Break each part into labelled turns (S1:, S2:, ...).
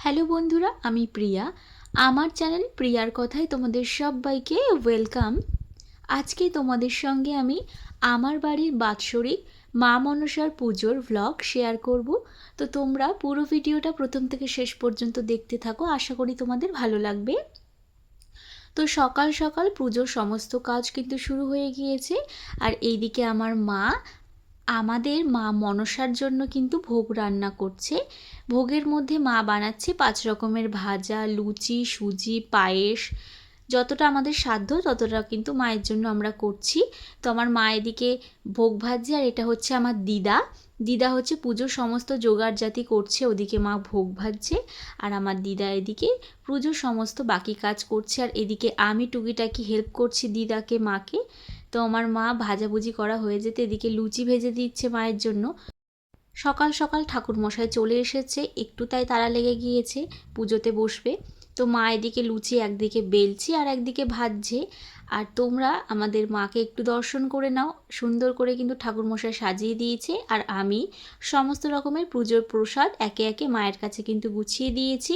S1: Hello বন্ধুরা, আমি প্রিয়া। আমার চ্যানেল প্রিয়ার কথায় তোমাদের সবাইকে ওয়েলকাম। আজকে তোমাদের সঙ্গে আমি আমার বাড়ির বাৎসরিক মা মনসার পুজোর ভ্লগ শেয়ার করব। তো তোমরা পুরো ভিডিওটা প্রথম থেকে শেষ পর্যন্ত দেখতে থাকো, আশা করি তোমাদের ভালো লাগবে। তো সকাল সকাল পুজোর সমস্ত কাজ কিন্তু শুরু হয়ে গিয়েছে। আর এইদিকে আমার মা আমাদের মা মনসার জন্য কিন্তু ভোগ রান্না করছে। ভোগের মধ্যে মা বানাচ্ছে 5 রকমের ভাজা, লুচি, সুজি, পায়েস। যতটা আমাদের সাধ্য ততটা কিন্তু মায়ের জন্য আমরা করছি। তো আমার মা এদিকে ভোগ ভাজছে, আর এটা হচ্ছে আমার দিদা হচ্ছে পুজোর সমস্ত জোগাড়জাতি করছে, ওদিকে মা ভোগ ভাজছে। আর আমার দিদা এদিকে পুজোর সমস্ত বাকি কাজ করছে, আর এদিকে আমি টুকিটাকি হেল্প করছি দিদাকে, মাকে। তো আমার মা ভাজাভুজি করা হয়ে যেতে এদিকে লুচি ভেজে দিচ্ছে মায়ের জন্য। সকাল সকাল ঠাকুরমশাই চলে এসেছে, একটু তাই তাড়া লেগে গিয়েছে, পুজোতে বসবে। তো মা এদিকে লুচি একদিকে বেলছি আর একদিকে ভাজছে। আর তোমরা আমাদের মাকে একটু দর্শন করে নাও, সুন্দর করে কিন্তু ঠাকুরমশাই সাজিয়ে দিয়েছে। আর আমি সমস্ত রকমের পুজোর প্রসাদ একে একে মায়ের কাছে কিন্তু গুছিয়ে দিয়েছি।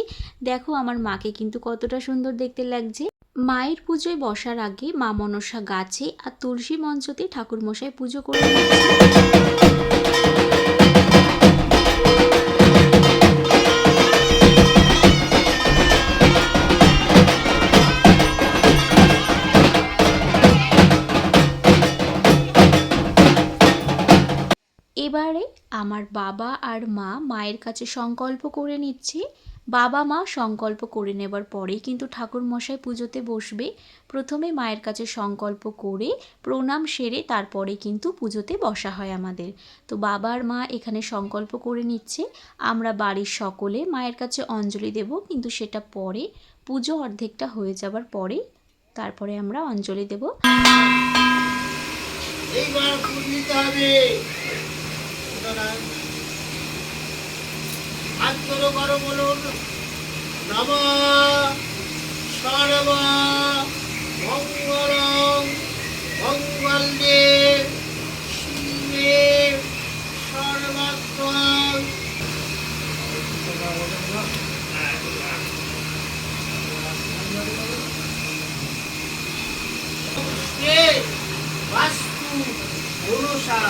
S1: দেখো আমার মাকে কিন্তু কতটা সুন্দর দেখতে লাগছে। মায়ের পুজোয় বসার আগে মা মনসা গাছে আর তুলসী মঞ্চতে ঠাকুরমশাই পুজো করে এবারে আমার বাবা আর মা মায়ের কাছে সংকল্প করে নিচ্ছে। বাবা মা সংকল্প করে নেবার পরেই কিন্তু ঠাকুরমশাই পুজোতে বসবে। প্রথমে মায়ের কাছে সংকল্প করে প্রণাম সেরে তারপরে কিন্তু পুজোতে বসা হয় আমাদের। তো বাবা আর মা এখানে সংকল্প করে নিচ্ছে। আমরা বাড়ির সকলে মায়ের কাছে অঞ্জলি দেব, কিন্তু সেটা পরে, পুজো অর্ধেকটা হয়ে যাবার পরে তারপরে আমরা অঞ্জলি দেব।
S2: এইবার পূর্ণিত হবে। হাত করো করো বলুন নমঃ সর্ব মঙ্গলং মঙ্গলে শিবে সর্বত্র বাস্তু মনসা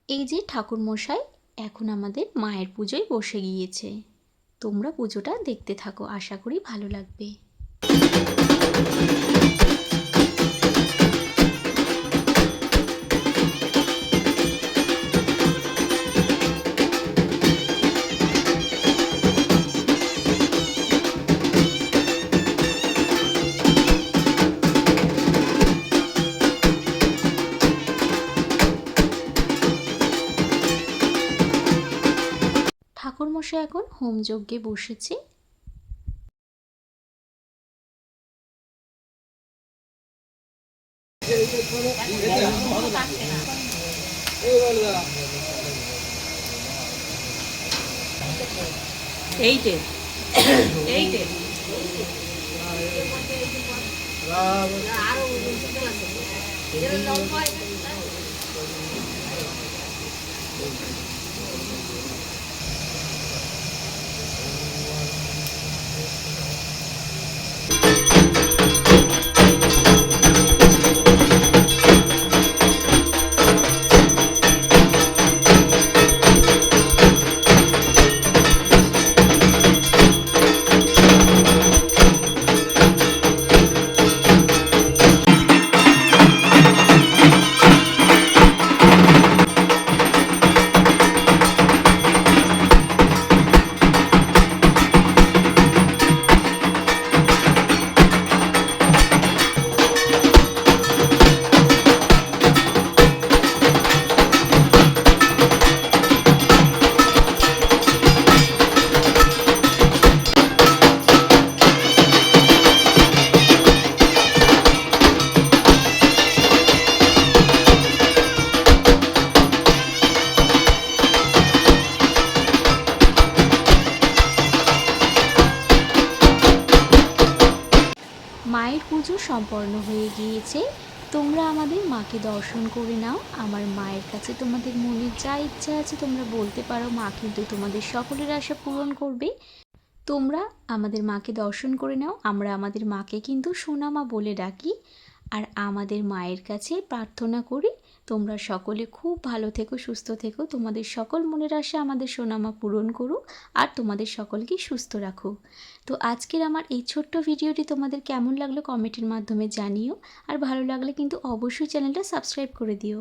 S1: এই যে ঠাকুরমশাই এখন আমাদের মায়ের পুজোয় বসে গিয়েছে। তোমরা পুজোটা দেখতে থাকো, আশা করি ভালো লাগবে। ঠাকুরমশাই এখন হোমযজ্ঞে বসেছে।
S3: এইটে এইটে
S1: মায়ের পুজো সম্পন্ন হয়ে গিয়েছে। তোমরা আমাদের মাকে দর্শন করে নাও। আমার মায়ের কাছে তোমাদের মনে যা ইচ্ছা আছে তোমরা বলতে পারো, মা কিন্তু তোমাদের সকলের আশা পূরণ করবে। তোমরা আমাদের মাকে দর্শন করে নাও। আমরা আমাদের মাকে কিন্তু সোনা মা বলে ডাকি। আর আমাদের মায়ের কাছে প্রার্থনা করি তোমরা সকলে খুব ভালো থেকো, সুস্থ থেকো, তোমাদের সকল মনের আশা আমাদের সোনা মা পূরণ করুক আর তোমাদের সকলকে সুস্থ রাখুক। তো আজকের আমার এই ছোট্ট ভিডিওটি তোমাদের কেমন লাগলো কমেন্টের মাধ্যমে জানিও। আর ভালো লাগলে কিন্তু অবশ্যই চ্যানেলটা সাবস্ক্রাইব করে দিও।